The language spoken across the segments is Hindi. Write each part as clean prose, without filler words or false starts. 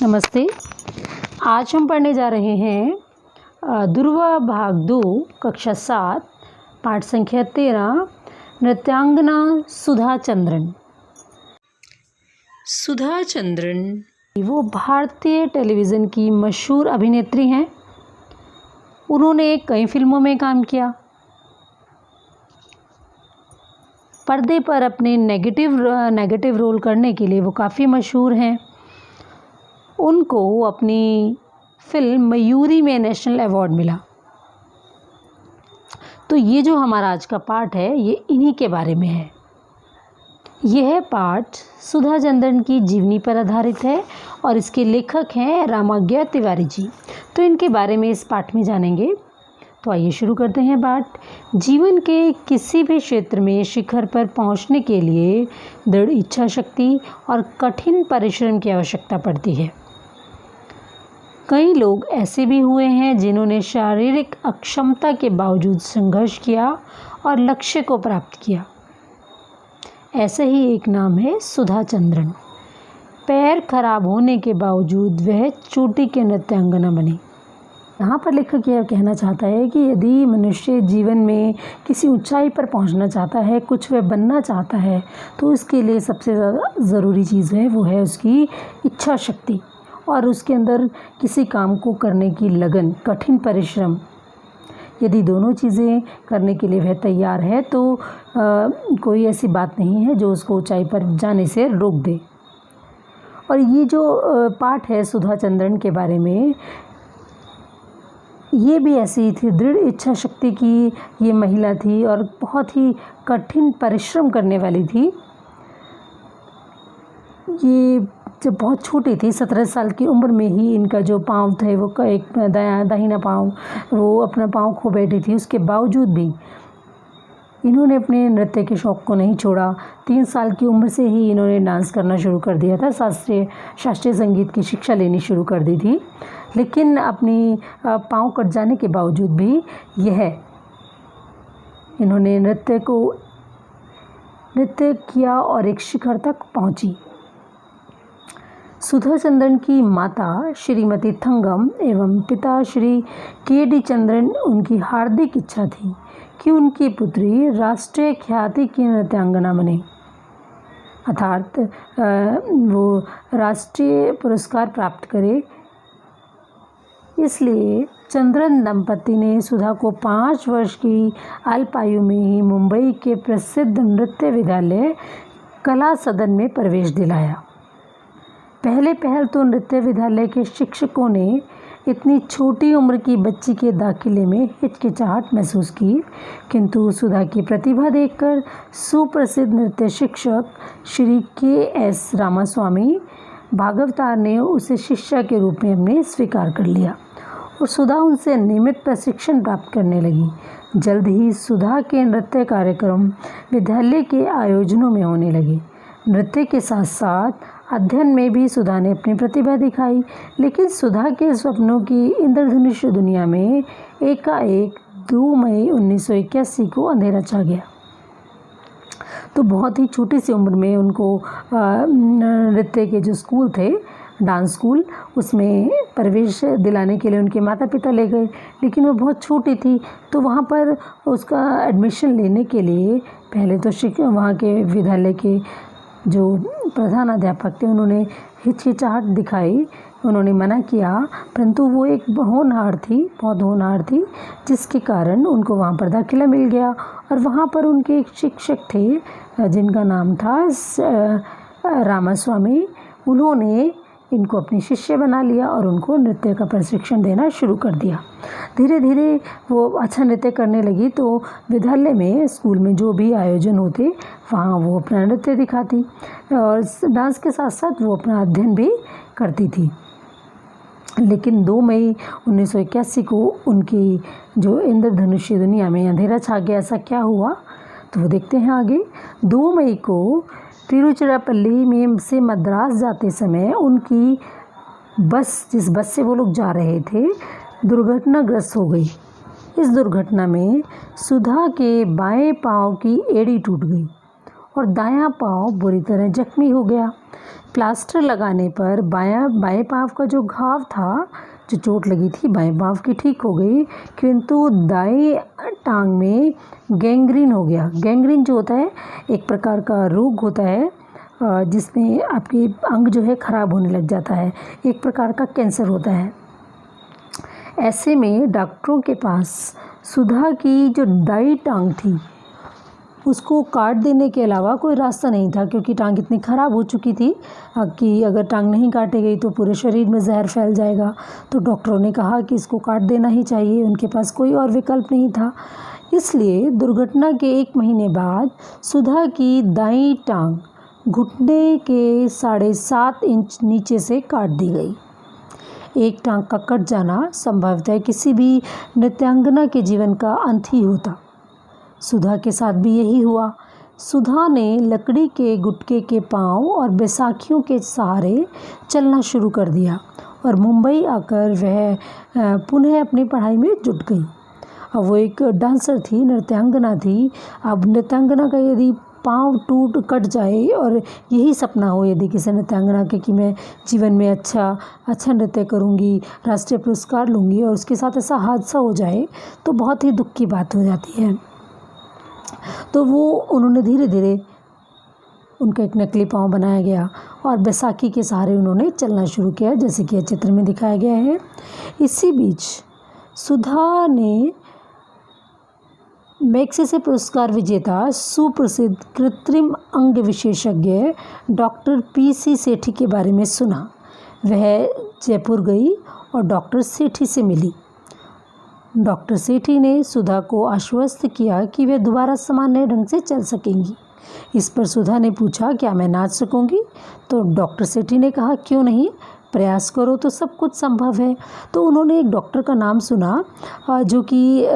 नमस्ते। आज हम पढ़ने जा रहे हैं ध्रुवा भाग 2 कक्षा 7 पाठ संख्या 13 नृत्यांगना सुधा चंद्रन। सुधा चंद्रन वो भारतीय टेलीविज़न की मशहूर अभिनेत्री हैं। उन्होंने कई फिल्मों में काम किया। पर्दे पर अपने नेगेटिव रोल करने के लिए वो काफ़ी मशहूर हैं। उनको अपनी फिल्म मयूरी में नेशनल अवार्ड मिला। तो ये जो हमारा आज का पाठ है ये इन्हीं के बारे में है। यह पाठ सुधा चंद्रन की जीवनी पर आधारित है और इसके लेखक हैं रामाज्ञा तिवारी जी। तो इनके बारे में इस पाठ में जानेंगे। तो आइए शुरू करते हैं पाठ। जीवन के किसी भी क्षेत्र में शिखर पर पहुंचने के लिए दृढ़ इच्छा शक्ति और कठिन परिश्रम की आवश्यकता पड़ती है। कई लोग ऐसे भी हुए हैं जिन्होंने शारीरिक अक्षमता के बावजूद संघर्ष किया और लक्ष्य को प्राप्त किया। ऐसा ही एक नाम है सुधा चंद्रन। पैर खराब होने के बावजूद वह चोटी के नृत्यांगना बनी। यहाँ पर लेखक यह कहना चाहता है कि यदि मनुष्य जीवन में किसी ऊंचाई पर पहुँचना चाहता है, कुछ वह बनना चाहता है, तो उसके लिए सबसे ज़्यादा ज़रूरी चीज़ है वो है उसकी इच्छा शक्ति और उसके अंदर किसी काम को करने की लगन, कठिन परिश्रम। यदि दोनों चीज़ें करने के लिए वह तैयार है तो कोई ऐसी बात नहीं है जो उसको ऊंचाई पर जाने से रोक दे। और ये जो पाठ है सुधा चंद्रन के बारे में, ये भी ऐसी ही थी। दृढ़ इच्छा शक्ति की ये महिला थी और बहुत ही कठिन परिश्रम करने वाली थी। ये जब बहुत छोटी थी, 17 साल की उम्र में ही इनका जो पाँव थे वो एक दाहिना पाँव, वो अपना पाँव खो बैठी थी। उसके बावजूद भी इन्होंने अपने नृत्य के शौक़ को नहीं छोड़ा। 3 साल की उम्र से ही इन्होंने डांस करना शुरू कर दिया था। शास्त्रीय संगीत की शिक्षा लेनी शुरू कर दी थी। लेकिन अपनी पाँव कट जाने के बावजूद भी इन्होंने नृत्य किया और एक शिखर तक पहुंची। सुधा चंद्रन की माता श्रीमती थंगम एवं पिता श्री के.डी. चंद्रन, उनकी हार्दिक इच्छा थी कि उनकी पुत्री राष्ट्रीय ख्याति की नृत्यांगना बने, अर्थात वो राष्ट्रीय पुरस्कार प्राप्त करे। इसलिए चंद्रन दंपति ने सुधा को 5 वर्ष की अल्प आयु में ही मुंबई के प्रसिद्ध नृत्य विद्यालय कला सदन में प्रवेश दिलाया। पहल तो नृत्य विद्यालय के शिक्षकों ने इतनी छोटी उम्र की बच्ची के दाखिले में हिचकिचाहट महसूस की, किंतु सुधा की प्रतिभा देखकर सुप्रसिद्ध नृत्य शिक्षक श्री के.एस. रामास्वामी भागवतार ने उसे शिष्या के रूप में हमने स्वीकार कर लिया और सुधा उनसे नियमित प्रशिक्षण प्राप्त करने लगी। जल्द ही सुधा के नृत्य कार्यक्रम विद्यालय के आयोजनों में होने लगे। नृत्य के साथ साथ अध्ययन में भी सुधा ने अपनी प्रतिभा दिखाई। लेकिन सुधा के सपनों की इंद्रधनुष दुनिया में एकाएक 2 मई 1981 को अंधेरा छा गया। तो बहुत ही छोटी सी उम्र में उनको नृत्य के जो स्कूल थे, डांस स्कूल, उसमें प्रवेश दिलाने के लिए उनके माता पिता ले गए। लेकिन वो बहुत छोटी थी, तो वहाँ पर उसका एडमिशन लेने के लिए पहले तो वहाँ के विद्यालय के जो प्रधान अध्यापक थे उन्होंने हिचकिचाहट दिखाई, उन्होंने मना किया। परंतु वो एक बहुत होनहार थी, जिसके कारण उनको वहाँ पर दाखिला मिल गया। और वहाँ पर उनके एक शिक्षक थे जिनका नाम था रामास्वामी। उन्होंने इनको अपनी शिष्य बना लिया और उनको नृत्य का प्रशिक्षण देना शुरू कर दिया। धीरे धीरे वो अच्छा नृत्य करने लगी, तो विद्यालय में, स्कूल में जो भी आयोजन होते वहाँ वो अपना नृत्य दिखाती और डांस के साथ साथ वो अपना अध्ययन भी करती थी। लेकिन 2 मई 1981 को उनकी जो इंद्रधनुषी दुनिया में अंधेरा छा गया। ऐसा क्या हुआ तो वो देखते हैं आगे। 2 मई को तिरुचिरापल्ली में से मद्रास जाते समय उनकी जिस बस से वो लोग जा रहे थे, दुर्घटनाग्रस्त हो गई। इस दुर्घटना में सुधा के बाएं पांव की एड़ी टूट गई और दायां पांव बुरी तरह जख्मी हो गया। प्लास्टर लगाने पर बाएं पाँव का जो घाव था, जो चोट लगी थी बाएं पाँव की, ठीक हो गई, किंतु दाएं टांग में गैंग्रीन हो गया। गैंग्रीन जो होता है एक प्रकार का रोग होता है जिसमें आपके अंग जो है ख़राब होने लग जाता है, एक प्रकार का कैंसर होता है। ऐसे में डॉक्टरों के पास सुधा की जो दाई टांग थी उसको काट देने के अलावा कोई रास्ता नहीं था, क्योंकि टांग इतनी ख़राब हो चुकी थी कि अगर टांग नहीं काटी गई तो पूरे शरीर में जहर फैल जाएगा। तो डॉक्टरों ने कहा कि इसको काट देना ही चाहिए, उनके पास कोई और विकल्प नहीं था। इसलिए दुर्घटना के 1 महीने बाद सुधा की दाईं टांग घुटने के 7.5 इंच नीचे से काट दी गई। एक टांग का कट जाना संभवतः किसी भी नृत्यांगना के जीवन का अंत ही होता। सुधा के साथ भी यही हुआ। सुधा ने लकड़ी के गुटके के पांव और बैसाखियों के सहारे चलना शुरू कर दिया और मुंबई आकर वह पुनः अपनी पढ़ाई में जुट गई। अब वो एक डांसर थी, नृत्यांगना थी। अब नृत्यांगना का यदि पाँव कट जाए और यही सपना हो यदि किसी नृत्यांगना के कि मैं जीवन में अच्छा नृत्य करूंगी, राष्ट्रीय पुरस्कार लूँगी, और उसके साथ ऐसा हादसा हो जाए तो बहुत ही दुख की बात हो जाती है। तो उन्होंने धीरे धीरे उनका एक नकली पाँव बनाया गया और बैसाखी के सहारे उन्होंने चलना शुरू किया, जैसे कि चित्र में दिखाया गया है। इसी बीच सुधा ने मैग्सेसे पुरस्कार विजेता सुप्रसिद्ध कृत्रिम अंग विशेषज्ञ डॉक्टर PC सेठी के बारे में सुना। वह जयपुर गई और डॉक्टर सेठी से मिली। डॉक्टर सेठी ने सुधा को आश्वस्त किया कि वे दोबारा सामान्य ढंग से चल सकेंगी। इस पर सुधा ने पूछा, क्या मैं नाच सकूंगी? तो डॉक्टर सेठी ने कहा, क्यों नहीं, प्रयास करो तो सब कुछ संभव है। तो उन्होंने एक डॉक्टर का नाम सुना जो कि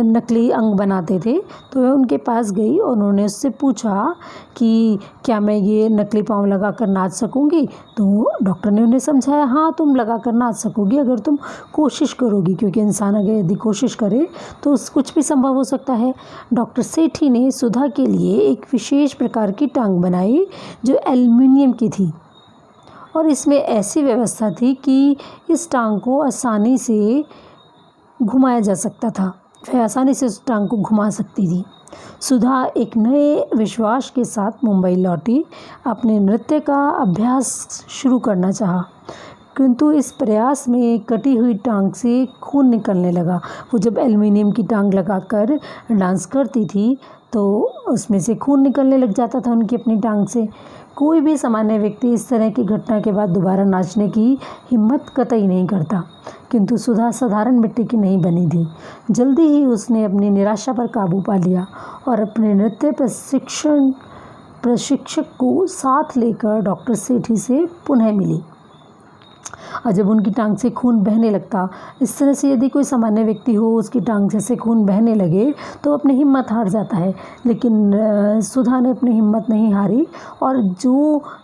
नकली अंग बनाते थे। तो वह उनके पास गई और उन्होंने उससे पूछा कि क्या मैं ये नकली पाँव लगाकर नाच सकूंगी? तो डॉक्टर ने उन्हें समझाया, हाँ तुम लगाकर नाच सकोगी अगर तुम कोशिश करोगी, क्योंकि इंसान अगर यदि कोशिश करे तो कुछ भी संभव हो सकता है। डॉक्टर सेठी ने सुधा के लिए एक विशेष प्रकार की टांग बनाई जो एल्युमिनियम की थी और इसमें ऐसी व्यवस्था थी कि इस टांग को आसानी से घुमाया जा सकता था। वह आसानी से उस टांग को घुमा सकती थी। सुधा एक नए विश्वास के साथ मुंबई लौटी, अपने नृत्य का अभ्यास शुरू करना चाहा, किंतु इस प्रयास में कटी हुई टांग से खून निकलने लगा। वो जब एल्युमिनियम की टांग लगाकर डांस करती थी तो उसमें से खून निकलने लग जाता था उनकी अपनी टांग से। कोई भी सामान्य व्यक्ति इस तरह की घटना के बाद दोबारा नाचने की हिम्मत कतई नहीं करता, किंतु सुधा साधारण मिट्टी की नहीं बनी थी। जल्दी ही उसने अपनी निराशा पर काबू पा लिया और अपने नृत्य प्रशिक्षक को साथ लेकर डॉक्टर सेठी से पुनः मिली। और जब उनकी टांग से खून बहने लगता, इस तरह से यदि कोई सामान्य व्यक्ति हो उसकी टांग से खून बहने लगे तो अपनी हिम्मत हार जाता है, लेकिन सुधा ने अपनी हिम्मत नहीं हारी और जो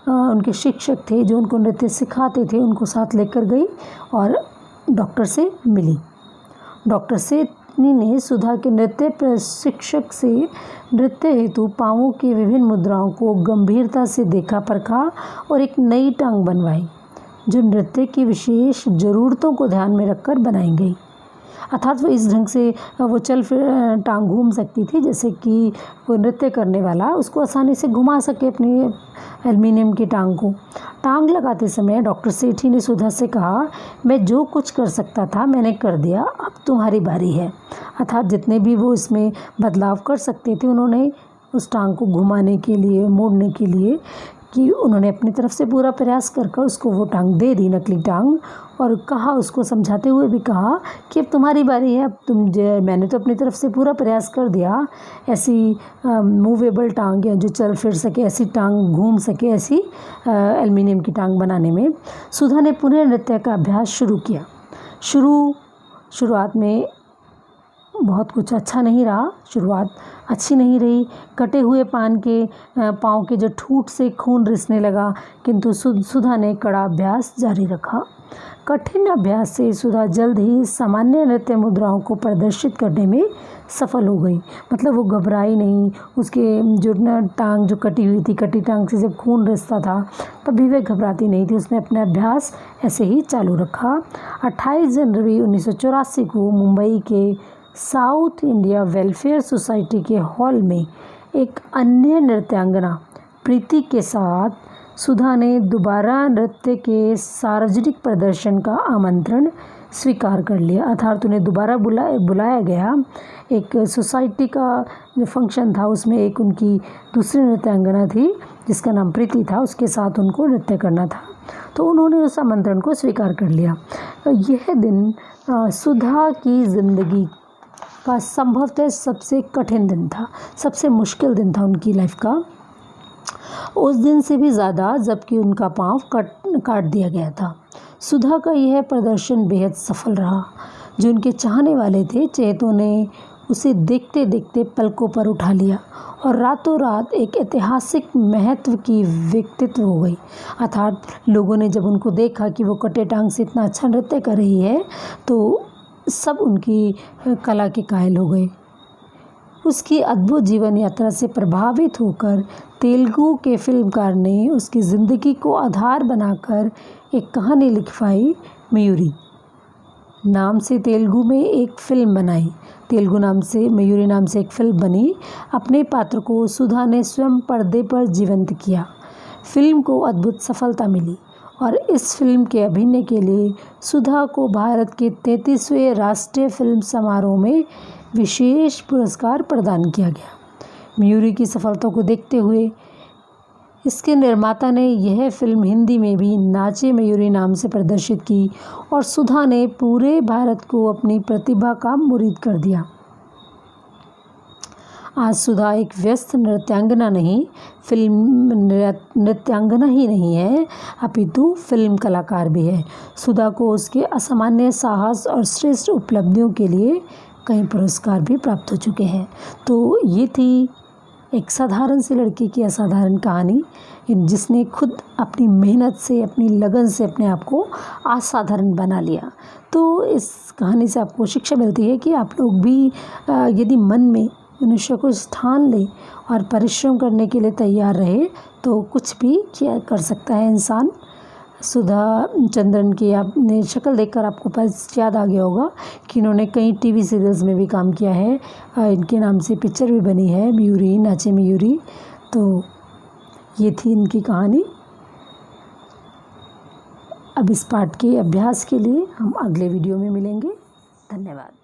उनके शिक्षक थे जो उनको नृत्य सिखाते थे उनको साथ लेकर गई और डॉक्टर से मिली। डॉक्टर सेठी ने सुधा के नृत्य प्रशिक्षक से नृत्य हेतु पाँवों की विभिन्न मुद्राओं को गंभीरता से देखा परखा और एक नई टांग बनवाई जो नृत्य की विशेष ज़रूरतों को ध्यान में रखकर बनाई गई। अर्थात वो इस ढंग से वो चल फिर टांग घूम सकती थी जैसे कि वो नृत्य करने वाला उसको आसानी से घुमा सके अपनी एल्युमिनियम की टांग को। टांग लगाते समय डॉक्टर सेठी ने सुधा से कहा, मैं जो कुछ कर सकता था मैंने कर दिया, अब तुम्हारी बारी है। अर्थात जितने भी वो इसमें बदलाव कर सकते थे उन्होंने उस टांग को घुमाने के लिए, मोड़ने के लिए, कि उन्होंने अपनी तरफ से पूरा प्रयास कर उसको वो टांग दे दी, नकली टांग, और कहा, उसको समझाते हुए भी कहा कि अब तुम्हारी बारी है, अब मैंने तो अपनी तरफ से पूरा प्रयास कर दिया, ऐसी मूवेबल टांग या जो चल फिर सके, ऐसी टांग घूम सके, ऐसी एल्युमिनियम की टांग बनाने में सुधा ने पुनः नृत्य का अभ्यास शुरू किया। शुरुआत में बहुत कुछ अच्छा नहीं रहा, शुरुआत अच्छी नहीं रही। कटे हुए पान के पाँव के जो ठूंठ से खून रिसने लगा, किंतु सुधा ने कड़ा अभ्यास जारी रखा। कठिन अभ्यास से सुधा जल्द ही सामान्य नृत्य मुद्राओं को प्रदर्शित करने में सफल हो गई। मतलब वो घबराई नहीं। उसके जो टांग जो कटी हुई थी, कटी टांग से जब खून रिसता था तभी वह घबराती नहीं थी। उसने अपना अभ्यास ऐसे ही चालू रखा। 28 जनवरी 1984 को मुंबई के साउथ इंडिया वेलफेयर सोसाइटी के हॉल में एक अन्य नृत्यांगना प्रीति के साथ सुधा ने दोबारा नृत्य के सार्वजनिक प्रदर्शन का आमंत्रण स्वीकार कर लिया। अर्थात उन्हें दोबारा बुलाया गया। एक सोसाइटी का जो फंक्शन था उसमें एक उनकी दूसरी नृत्यांगना थी जिसका नाम प्रीति था, उसके साथ उनको नृत्य करना था, तो उन्होंने उस आमंत्रण को स्वीकार कर लिया। यह दिन सुधा की ज़िंदगी का संभवतः सबसे कठिन दिन था, सबसे मुश्किल दिन था उनकी लाइफ का, उस दिन से भी ज़्यादा जबकि उनका पाँव काट दिया गया था। सुधा का यह प्रदर्शन बेहद सफल रहा। जो उनके चाहने वाले थे, चेतों ने उसे देखते देखते पलकों पर उठा लिया और रातों रात एक ऐतिहासिक महत्व की व्यक्तित्व हो गई। अर्थात लोगों ने जब उनको देखा कि वो कटे टांग से इतना अच्छा नृत्य कर रही है तो सब उनकी कला के कायल हो गए। उसकी अद्भुत जीवन यात्रा से प्रभावित होकर तेलुगु के फिल्मकार ने उसकी ज़िंदगी को आधार बनाकर एक कहानी लिखवाई, मयूरी नाम से तेलुगु में एक फ़िल्म बनाई। तेलुगु नाम से मयूरी नाम से एक फ़िल्म बनी। अपने पात्र को सुधा ने स्वयं पर्दे पर जीवंत किया। फिल्म को अद्भुत सफलता मिली और इस फिल्म के अभिनय के लिए सुधा को भारत के 33वें राष्ट्रीय फिल्म समारोह में विशेष पुरस्कार प्रदान किया गया। मयूरी की सफलता को देखते हुए इसके निर्माता ने यह फिल्म हिंदी में भी नाचे मयूरी नाम से प्रदर्शित की और सुधा ने पूरे भारत को अपनी प्रतिभा का मुरीद कर दिया। आज सुधा एक व्यस्त नृत्यांगना नहीं, फिल्म नृत्यांगना ही नहीं है, अपितु फिल्म कलाकार भी है। सुधा को उसके असामान्य साहस और श्रेष्ठ उपलब्धियों के लिए कई पुरस्कार भी प्राप्त हो चुके हैं। तो ये थी एक साधारण सी लड़की की असाधारण कहानी, जिसने खुद अपनी मेहनत से, अपनी लगन से अपने आप को असाधारण बना लिया। तो इस कहानी से आपको शिक्षा मिलती है कि आप लोग भी यदि मन में मनुष्य को स्थान ले और परिश्रम करने के लिए तैयार रहे तो कुछ भी किया कर सकता है इंसान। सुधा चंद्रन की आपने शक्ल देखकर आपको परिचय याद आ गया होगा कि इन्होंने कई टीवी सीरियल्स में भी काम किया है। इनके नाम से पिक्चर भी बनी है, मयूरी नाचे मयूरी। तो ये थी इनकी कहानी। अब इस पाठ के अभ्यास के लिए हम अगले वीडियो में मिलेंगे। धन्यवाद।